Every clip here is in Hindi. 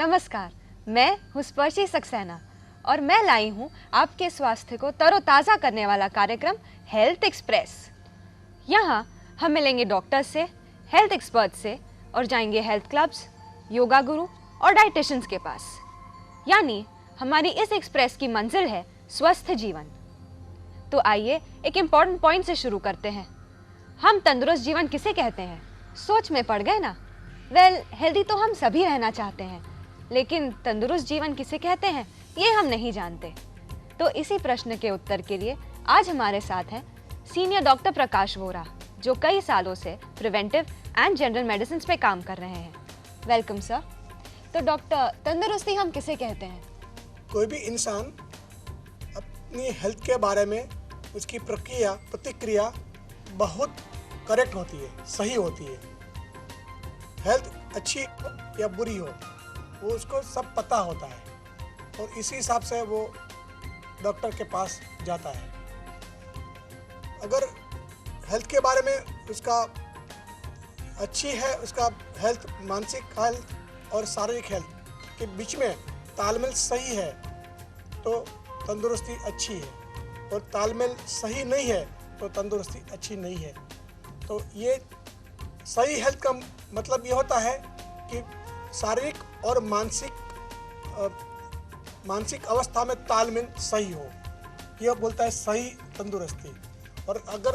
नमस्कार, मैं हूँ स्पर्शी सक्सेना और मैं लाई हूँ आपके स्वास्थ्य को तरोताज़ा करने वाला कार्यक्रम हेल्थ एक्सप्रेस। यहाँ हम मिलेंगे डॉक्टर से, हेल्थ एक्सपर्ट से और जाएंगे हेल्थ क्लब्स, योगा गुरु और डाइटिशियंस के पास। यानी हमारी इस एक्सप्रेस की मंजिल है स्वस्थ जीवन। तो आइए एक इम्पॉर्टेंट पॉइंट से शुरू करते हैं। हम तंदुरुस्त जीवन किसे कहते हैं? सोच में पड़ गए ना? हेल्दी तो हम सभी रहना चाहते हैं, लेकिन तंदुरुस्त जीवन किसे कहते हैं ये हम नहीं जानते। तो इसी प्रश्न के उत्तर के लिए आज हमारे साथ हैं सीनियर डॉक्टर प्रकाश वोरा, जो कई सालों से प्रिवेंटिव एंड जनरल मेडिसिन पे काम कर रहे हैं। Welcome sir. तो डॉक्टर, तंदुरुस्ती हम किसे कहते हैं? कोई भी इंसान अपनी हेल्थ के बारे में उसकी प्रतिक्रिया बहुत करेक्ट होती है, सही होती है। हेल्थ अच्छी हो या बुरी हो, वो उसको सब पता होता है और इसी हिसाब से वो डॉक्टर के पास जाता है। अगर हेल्थ के बारे में उसका अच्छी है, उसका हेल्थ, मानसिक हेल्थ और शारीरिक हेल्थ के बीच में तालमेल सही है तो तंदुरुस्ती अच्छी है, और तालमेल सही नहीं है तो तंदुरुस्ती अच्छी नहीं है। तो ये सही हेल्थ का मतलब ये होता है कि शारीरिक और मानसिक अवस्था में तालमेल सही हो, यह बोलता है सही तंदुरुस्ती। और अगर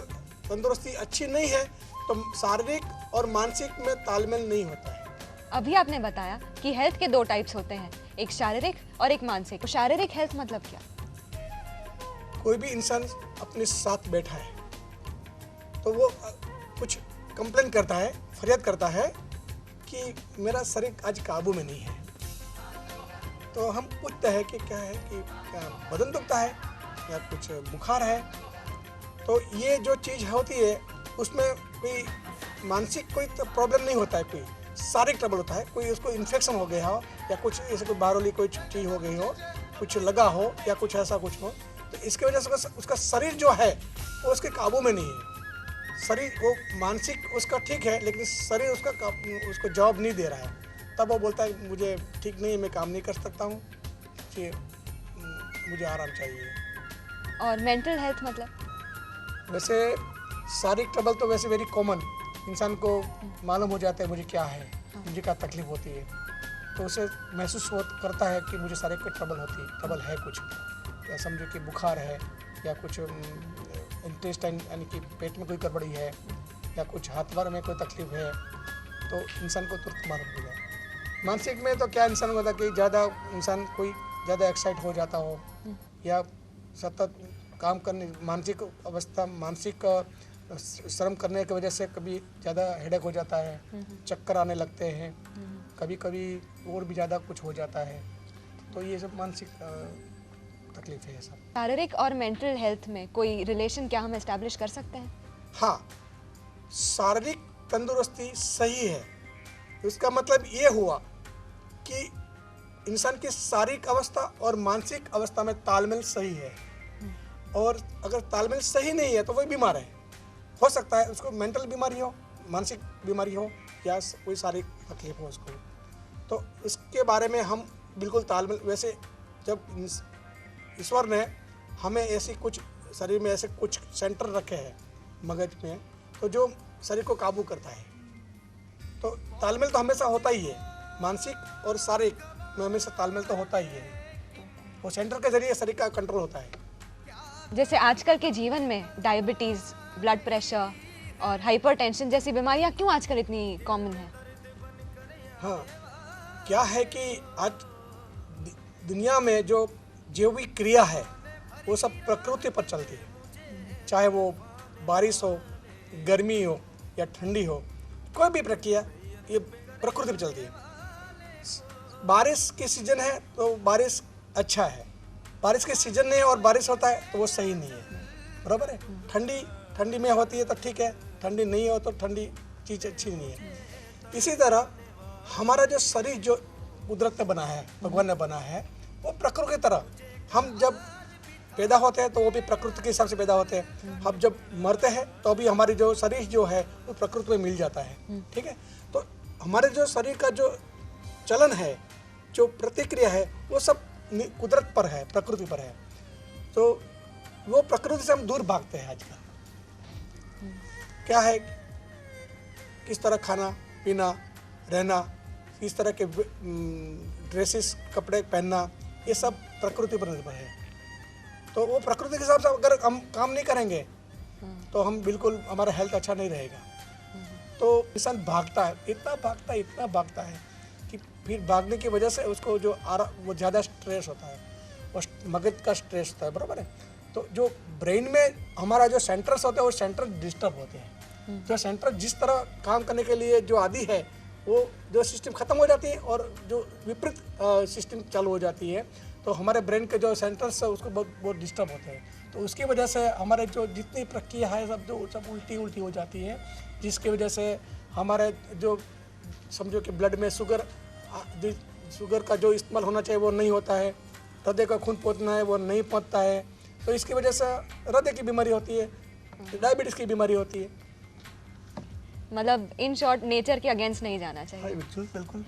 तंदुरुस्ती अच्छी नहीं है तो शारीरिक और मानसिक में तालमेल नहीं होता है। अभी आपने बताया कि हेल्थ के दो टाइप्स होते हैं, एक शारीरिक और एक मानसिक। तो शारीरिक हेल्थ मतलब क्या? कोई भी इंसान अपने साथ बैठा है तो वो कुछ कंप्लेन करता है, फरियाद करता है कि मेरा शरीर आज काबू में नहीं है। तो हम पूछते हैं कि क्या है, कि क्या बदन दुखता है या कुछ बुखार है। तो ये जो चीज़ होती है उसमें कोई मानसिक कोई प्रॉब्लम नहीं होता है, कोई शारीरिक ट्रबल होता है, कोई उसको इन्फेक्शन हो गया हो या कुछ ऐसे कोई बाहरी कोई चीज़ हो गई हो, कुछ लगा हो या कुछ ऐसा कुछ हो, तो इसकी वजह से उसका शरीर जो है वो उसके काबू में नहीं है। शरीर वो मानसिक उसका ठीक है, लेकिन शरीर उसको जवाब नहीं दे रहा है। तब वो बोलता है मुझे ठीक नहीं है, मैं काम नहीं कर सकता हूँ, कि मुझे आराम चाहिए। और मेंटल हेल्थ मतलब? वैसे शारीरिक ट्रबल तो वैसे वेरी कॉमन, इंसान को मालूम हो जाता है मुझे क्या है, मुझे क्या तकलीफ होती है, तो उसे महसूस करता है कि मुझे शारीरिक ट्रबल है कुछ, या समझो कि बुखार है या कुछ इंटेस्टाइन यानी कि पेट में कोई गड़बड़ी है या कुछ हाथ पैर में कोई तकलीफ है, तो इंसान को तुरंत मालूम हो जाए। मानसिक में तो क्या इंसान होता है कि इंसान कोई ज़्यादा एक्साइट हो जाता हो या सतत काम करने, मानसिक श्रम करने की वजह से कभी ज़्यादा हेडेक हो जाता है, चक्कर आने लगते हैं, कभी कभी और भी ज़्यादा कुछ हो जाता है। तो ये सब मानसिक तकलीफ है सब। शारीरिक और मेंटल हेल्थ में कोई रिलेशन क्या हम एस्टैब्लिश कर सकते हैं? हाँ, शारीरिक तंदुरुस्ती सही है, इसका मतलब ये हुआ कि इंसान की शारीरिक अवस्था और मानसिक अवस्था में तालमेल सही है। और अगर तालमेल सही नहीं है तो वही बीमार है। हो सकता है उसको मेंटल बीमारी हो, मानसिक बीमारी हो या कोई शारीरिक तकलीफ हो उसको। तो इसके बारे में हम बिल्कुल तालमेल, वैसे जब ईश्वर ने हमें ऐसी कुछ शरीर में ऐसे कुछ सेंटर रखे हैं मगज में, तो जो शरीर को काबू करता है, तो तालमेल तो हमेशा होता ही है। मानसिक और शारीरिक में हमेशा तालमेल तो होता ही है, वो सेंटर के जरिए शरीर का कंट्रोल होता है। जैसे आजकल के जीवन में डायबिटीज़, ब्लड प्रेशर और हाइपरटेंशन जैसी बीमारियां क्यों आजकल इतनी कॉमन है? हाँ, क्या है कि आज दुनिया में जो जैविक क्रिया है वो सब प्रकृति पर चलती है। चाहे वो बारिश हो, गर्मी हो या ठंडी हो, कोई भी प्रक्रिया ये प्रकृति पर चलती है। बारिश की सीजन है तो बारिश अच्छा है, बारिश के सीजन नहीं है और बारिश होता है तो वो सही नहीं है, बराबर है। ठंडी में होती है तो ठीक है, ठंडी नहीं हो तो ठंडी चीज़ अच्छी नहीं है। इसी तरह हमारा जो शरीर जो कुदरत ने बना है, भगवान ने बना है, वो प्रकृति की तरह, हम जब पैदा होते हैं तो वो भी प्रकृति के हिसाब से पैदा होते हैं, हम जब मरते हैं तो भी हमारी जो शरीर जो है वो प्रकृति में मिल जाता है, ठीक है। तो हमारे जो शरीर का जो चलन है, जो प्रतिक्रिया है वो सब कुदरत पर है, प्रकृति पर है। तो वो प्रकृति से हम दूर भागते हैं आजकल। क्या है, किस तरह खाना पीना रहना, किस तरह के ड्रेसेस कपड़े पहनना, ये सब प्रकृति पर निर्भर है। तो वो प्रकृति के हिसाब से अगर हम काम नहीं करेंगे तो हम बिल्कुल, हमारा हेल्थ अच्छा नहीं रहेगा। तो इंसान भागता है, इतना भागता है कि फिर भागने की वजह से उसको जो वो ज़्यादा स्ट्रेस होता है, वो मगज का स्ट्रेस होता है, बराबर है। तो जो ब्रेन में हमारा जो सेंटर्स होते हैं वो सेंटर डिस्टर्ब होते हैं। जो सेंटर जिस तरह काम करने के लिए जो आदि है, वो जो सिस्टम ख़त्म हो जाती है और जो विपरीत सिस्टम चालू हो जाती है, तो हमारे ब्रेन के जो सेंटर्स है उसको बहुत डिस्टर्ब होते हैं। तो उसकी वजह से हमारे जो जितनी प्रक्रिया है सब उल्टी हो जाती है, जिसकी वजह से हमारे जो समझो कि ब्लड में शुगर का जो इस्तेमाल होना चाहिए वो नहीं होता है, हृदय का खून पहुँचना है वो नहीं पहुँचता है। तो इसकी वजह से हृदय की बीमारी होती है, डायबिटीज़ की बीमारी होती है। मतलब इन शॉर्ट नेचर के अगेंस्ट नहीं जाना चाहिए। हाँ, बिल्कुल बिल्कुल।